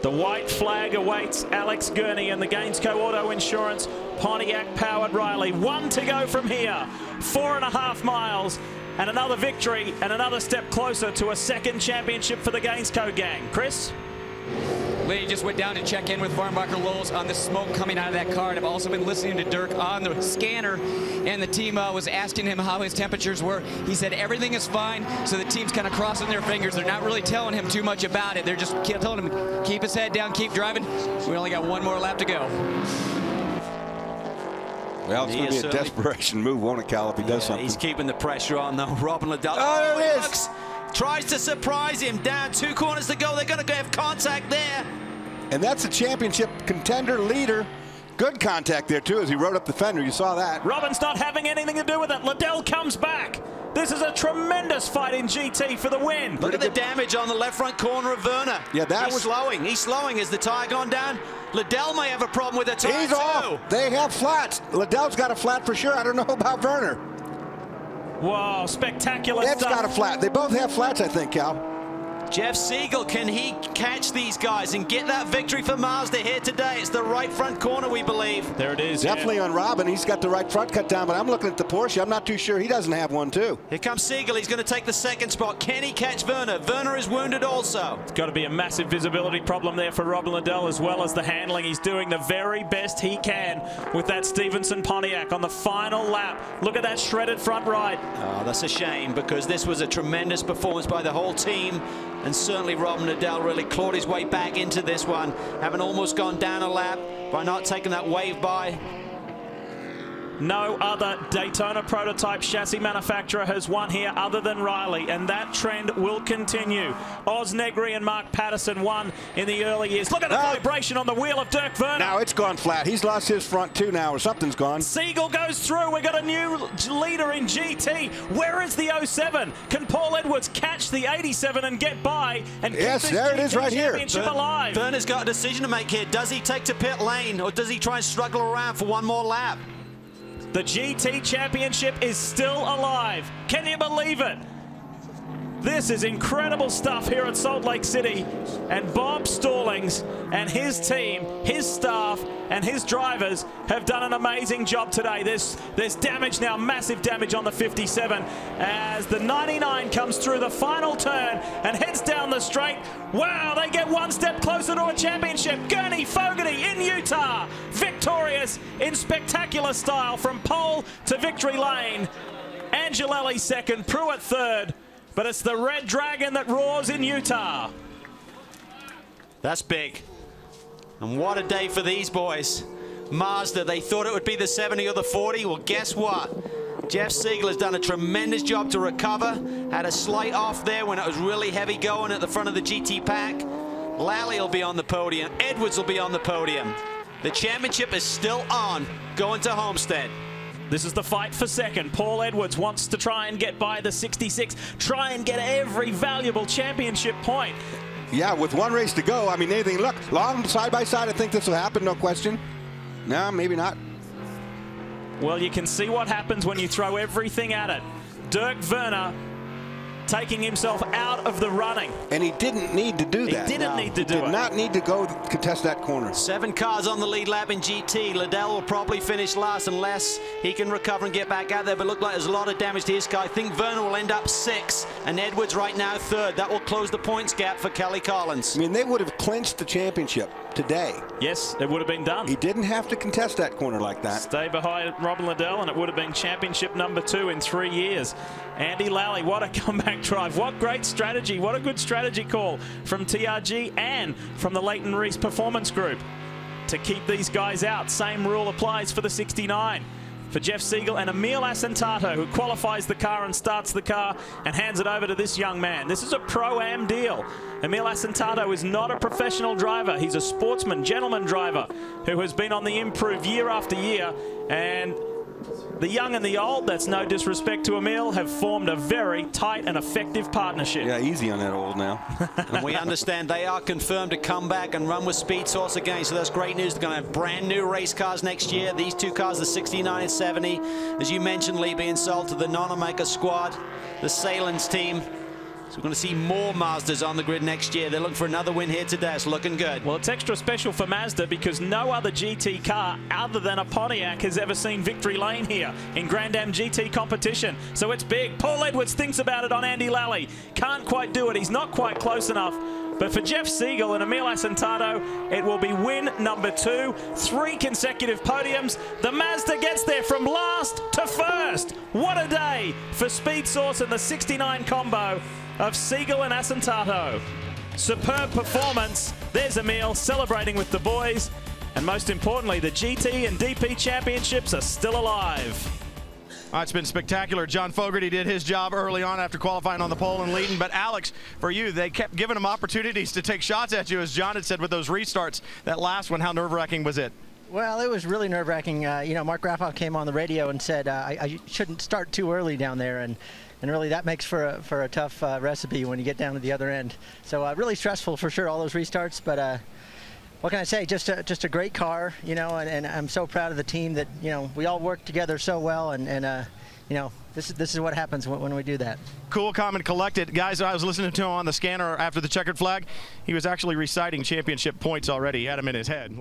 The white flag awaits Alex Gurney and the Gainsco Auto Insurance Pontiac-powered Riley. 1 to go from here. 4.5 miles and another victory and another step closer to a second championship for the Gainsco gang. Chris? Lee just went down to check in with Farnbacher Lowes on the smoke coming out of that car. And I've also been listening to Dirk on the scanner, and the team was asking him how his temperatures were. He said everything is fine, so the team's kind of crossing their fingers. They're not really telling him too much about it. They're just telling him, keep his head down, keep driving. We only got 1 more lap to go. Well, it's going to be a desperation move, won't it, Cal, if he does something? He's keeping the pressure on, though. Robin Liddell. Oh, there it is. Tries to surprise him. Down 2 corners to go. They're going to have contact there. And that's a championship contender leader. Good contact there, too, as he rode up the fender. You saw that. Robin's not having anything to do with it. Liddell comes back. This is a tremendous fight in GT for the win. Look at the damage on the left front corner of Werner. Yeah, that was slowing. He's slowing. Has the tire gone down? Liddell may have a problem with the tire. He's off. They have flats. Liddell's got a flat for sure. I don't know about Werner. Whoa, spectacular stuff. Ed's got a flat. They both have flats, I think, Cal. Jeff Siegel, can he catch these guys and get that victory for Mazda here today? It's the right front corner, we believe. There it is. Definitely on Robin. He's got the right front cut down, but I'm looking at the Porsche. I'm not too sure he doesn't have one, too. Here comes Siegel. He's going to take the second spot. Can he catch Werner? Werner is wounded also. It's got to be a massive visibility problem there for Robin Liddell, as well as the handling. He's doing the very best he can with that Stevenson Pontiac on the final lap. Look at that shredded front right. Oh, that's a shame, because this was a tremendous performance by the whole team. And certainly Robin Liddell really clawed his way back into this one, having almost gone down a lap by not taking that wave by. No other Daytona prototype chassis manufacturer has won here other than Riley, and that trend will continue. Oz Negri and Mark Patterson won in the early years. Look at the vibration on the wheel of Dirk Werner. Now it's gone flat. He's lost his front too now, or something's gone. Siegel goes through. We've got a new leader in GT. Where is the 07? Can Paul Edwards catch the 87 and get by and keep this there it is right here. championship alive? Werner's got a decision to make here. Does he take to pit lane, or does he try and struggle around for 1 more lap? The GT Championship is still alive. Can you believe it? This is incredible stuff here at Salt Lake City. And Bob Stallings and his team, his staff, and his drivers have done an amazing job today. There's damage now, massive damage on the 57 as the 99 comes through the final turn and heads down the straight. Wow, they get 1 step closer to a championship. Gurney Fogarty in Utah, victorious in spectacular style from pole to victory lane. Angelelli second, Pruitt third. But it's the Red Dragon that roars in Utah. That's big. And what a day for these boys. Mazda, they thought it would be the 70 or the 40. Well, guess what? Jeff Siegel has done a tremendous job to recover. Had a slight off there when it was really heavy going at the front of the GT pack. Lally will be on the podium. Edwards will be on the podium. The championship is still on, going to Homestead. This is the fight for second. Paul Edwards wants to try and get by the 66, try and get every valuable championship point. Yeah, with 1 race to go, I mean, anything. Look, long side by side, I think this will happen, no question. No, maybe not. Well, you can see what happens when you throw everything at it. Dirk Werner taking himself out of the running. And he didn't need to do that. He didn't need to do it. Did not need to go contest that corner. 7 cars on the lead lap in GT. Liddell will probably finish last unless he can recover and get back out there, but look like there's a lot of damage to his car. I think Werner will end up 6, and Edwards right now 3rd. That will close the points gap for Kelly Collins. I mean, they would have clinched the championship today. Yes, it would have been done. He didn't have to contest that corner like that. Stay behind Robin Liddell, and it would have been championship number 2 in 3 years. Andy Lally, what a comeback drive. What great strategy. What a good strategy call from TRG and from the Leighton Reese Performance Group to keep these guys out. Same rule applies for the 69. For Jeff Siegel and Emil Asentato, who qualifies the car and starts the car and hands it over to this young man. This is a Pro-Am deal. Emil Asentato is not a professional driver. He's a sportsman, gentleman driver who has been on the improve year after year. And the young and the old, that's no disrespect to Emil, have formed a very tight and effective partnership. Yeah, easy on that old now. And we understand they are confirmed to come back and run with Speed Source again, so that's great news. They're going to have brand new race cars next year. These 2 cars, the 69 and 70, as you mentioned, Lee, being sold to the non-Omega squad, the Salins team. So we're going to see more Mazdas on the grid next year. They're looking for another win here today. It's looking good. Well, it's extra special for Mazda because no other GT car other than a Pontiac has ever seen victory lane here in Grand Am GT competition. So it's big. Paul Edwards thinks about it on Andy Lally. Can't quite do it. He's not quite close enough. But for Jeff Siegel and Emil Asentato, it will be win number 2. 3 consecutive podiums. The Mazda gets there from last to first. What a day for Speed Source and the 69 combo of Siegel and Asentato. Superb performance. There's Emil celebrating with the boys. And most importantly, the GT and DP championships are still alive. It's been spectacular. John Fogerty did his job early on after qualifying on the pole and leading. But Alex, for you, they kept giving him opportunities to take shots at you, as John had said with those restarts. That last one, how nerve-wracking was it? Well, it was really nerve-wracking. You know, Mark Grafhoff came on the radio and said I shouldn't start too early down there, and really that makes for a tough recipe when you get down to the other end. So really stressful for sure, all those restarts. But what can I say? Just a great car, you know, and I'm so proud of the team that, you know, we all work together so well, and you know, this is what happens when we do that. Cool, calm, and collected. Guys, I was listening to him on the scanner after the checkered flag. He was actually reciting championship points already. He had them in his head.